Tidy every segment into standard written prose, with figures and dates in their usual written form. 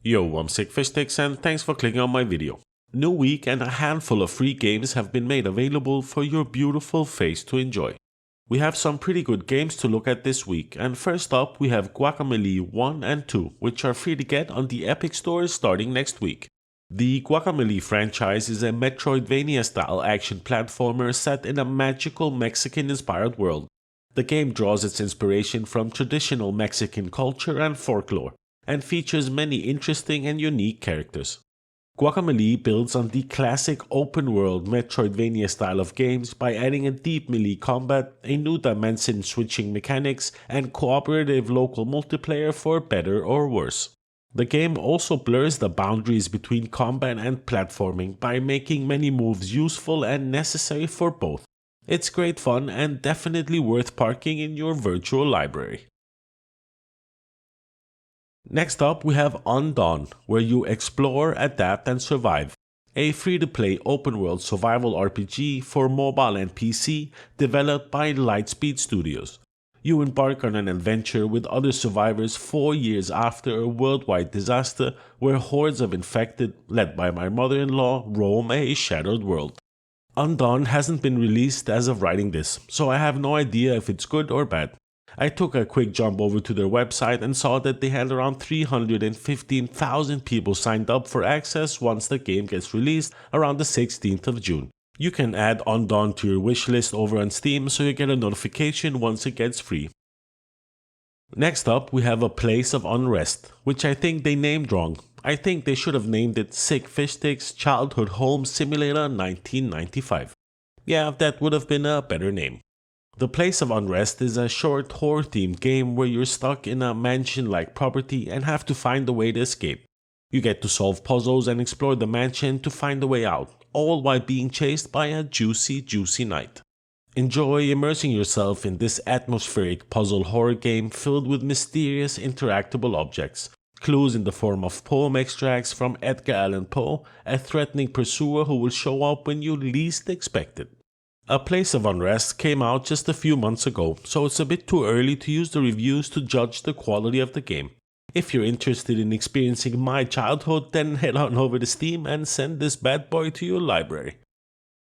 Yo, I'm Sickfishsticks and thanks for clicking on my video. New week and a handful of free games have been made available for your beautiful face to enjoy. We have some pretty good games to look at this week, and first up we have Guacamelee 1 and 2, which are free to get on the Epic Store starting next week. The Guacamelee franchise is a Metroidvania-style action platformer set in a magical Mexican-inspired world. The game draws its inspiration from traditional Mexican culture and folklore, and features many interesting and unique characters. Guacamelee builds on the classic open-world Metroidvania style of games by adding a deep melee combat, a new dimension switching mechanics, and cooperative local multiplayer for better or worse. The game also blurs the boundaries between combat and platforming by making many moves useful and necessary for both. It's great fun and definitely worth parking in your virtual library. Next up we have Undawn, where you explore, adapt and survive. A free-to-play open-world survival RPG for mobile and PC developed by Lightspeed Studios. You embark on an adventure with other survivors 4 years after a worldwide disaster where hordes of infected, led by my mother-in-law, roam a shattered world. Undawn hasn't been released as of writing this, so I have no idea if it's good or bad. I took a quick jump over to their website and saw that they had around 315,000 people signed up for access once the game gets released around the 16th of June. You can add Undawn to your wishlist over on Steam so you get a notification once it gets free. Next up we have A Place of Unrest, which I think they named wrong. I think they should have named it Sickfishsticks Childhood Home Simulator 1995. Yeah, that would have been a better name. The Place of Unrest is a short horror-themed game where you're stuck in a mansion-like property and have to find a way to escape. You get to solve puzzles and explore the mansion to find a way out, all while being chased by a juicy night. Enjoy immersing yourself in this atmospheric puzzle horror game filled with mysterious interactable objects, clues in the form of poem extracts from Edgar Allan Poe, a threatening pursuer who will show up when you least expect it. A Place of Unrest came out just a few months ago, so it's a bit too early to use the reviews to judge the quality of the game. If you're interested in experiencing my childhood, then head on over to Steam and send this bad boy to your library.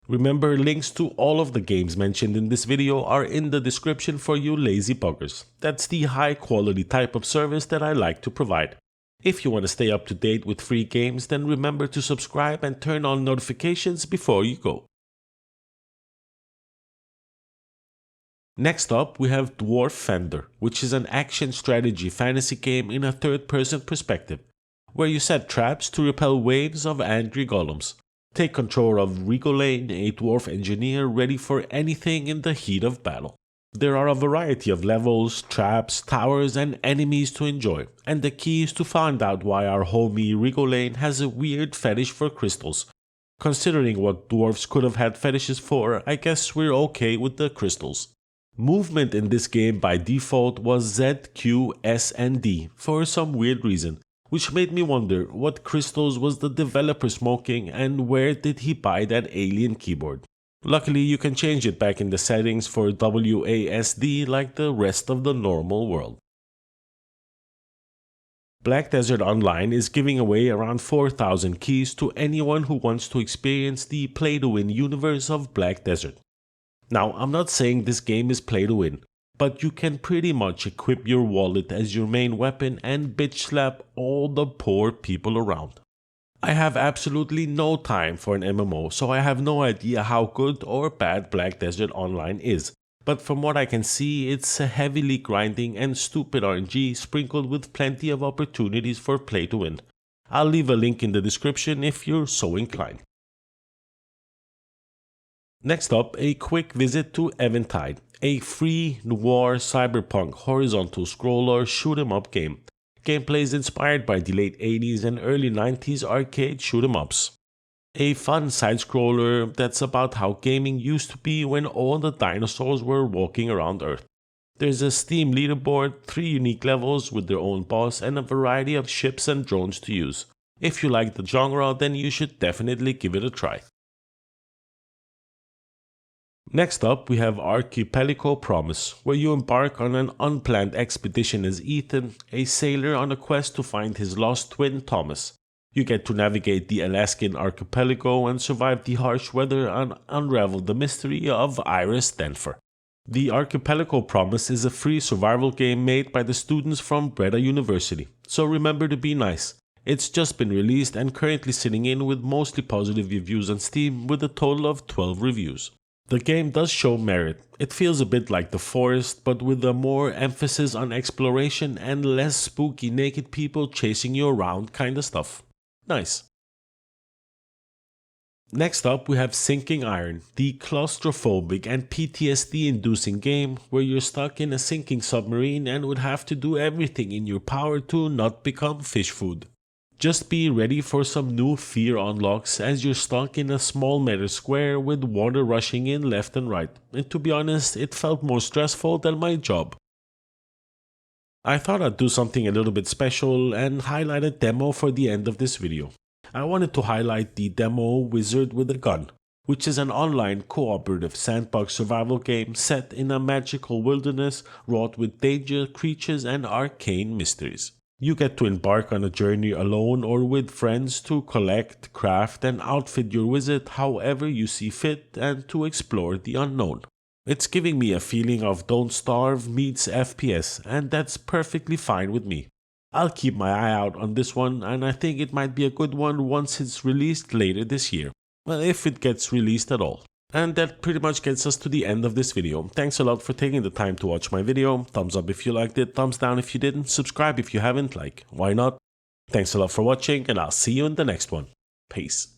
Remember, links to all of the games mentioned in this video are in the description for you lazy buggers. That's the high quality type of service that I like to provide. If you want to stay up to date with free games, then remember to subscribe and turn on notifications before you go. Next up we have Dwarfende, which is an action strategy fantasy game in a third-person perspective, where you set traps to repel waves of angry golems. Take control of Rigolane, a dwarf engineer ready for anything in the heat of battle. There are a variety of levels, traps, towers and enemies to enjoy, and the key is to find out why our homie Rigolane has a weird fetish for crystals. Considering what dwarves could have had fetishes for, I guess we're okay with the crystals. Movement in this game by default was Z, Q, S and D for some weird reason, which made me wonder what crystals was the developer smoking and where did he buy that alien keyboard. Luckily you can change it back in the settings for WASD like the rest of the normal world. Black Desert Online is giving away around 4,000 keys to anyone who wants to experience the play-to-win universe of Black Desert. Now, I'm not saying this game is play to win, but you can pretty much equip your wallet as your main weapon and bitch slap all the poor people around. I have absolutely no time for an MMO, so I have no idea how good or bad Black Desert Online is, but from what I can see, it's a heavily grinding and stupid RNG sprinkled with plenty of opportunities for play to win. I'll leave a link in the description if you're so inclined. Next up, a quick visit to Eventide, a free noir cyberpunk horizontal scroller shoot 'em up game. Gameplay is inspired by the late 80s and early 90s arcade shoot 'em ups. A fun side scroller that's about how gaming used to be when all the dinosaurs were walking around Earth. There's a Steam leaderboard, 3 unique levels with their own boss and a variety of ships and drones to use. If you like the genre, then you should definitely give it a try. Next up, we have Archipelago Promise, where you embark on an unplanned expedition as Ethan, a sailor on a quest to find his lost twin Thomas. You get to navigate the Alaskan archipelago and survive the harsh weather and unravel the mystery of Iris Denver. The Archipelago Promise is a free survival game made by the students from Breda University, so remember to be nice. It's just been released and currently sitting in with mostly positive reviews on Steam with a total of 12 reviews. The game does show merit. It feels a bit like The Forest, but with a more emphasis on exploration and less spooky naked people chasing you around kinda stuff. Nice. Next up, we have Sinking Iron, the claustrophobic and PTSD-inducing game where you're stuck in a sinking submarine and would have to do everything in your power to not become fish food. Just be ready for some new fear unlocks as you're stuck in a small metal square with water rushing in left and right, and to be honest, it felt more stressful than my job. I thought I'd do something a little bit special and highlight a demo for the end of this video. I wanted to highlight the demo Wizard with a Gun, which is an online cooperative sandbox survival game set in a magical wilderness wrought with danger, creatures, and arcane mysteries. You get to embark on a journey alone or with friends to collect, craft, and outfit your wizard however you see fit and to explore the unknown. It's giving me a feeling of Don't Starve meets FPS, and that's perfectly fine with me. I'll keep my eye out on this one, and I think it might be a good one once it's released later this year. Well, if it gets released at all. And that pretty much gets us to the end of this video. Thanks a lot for taking the time to watch my video. Thumbs up if you liked it, thumbs down if you didn't, subscribe if you haven't, why not? Thanks a lot for watching, and I'll see you in the next one. Peace.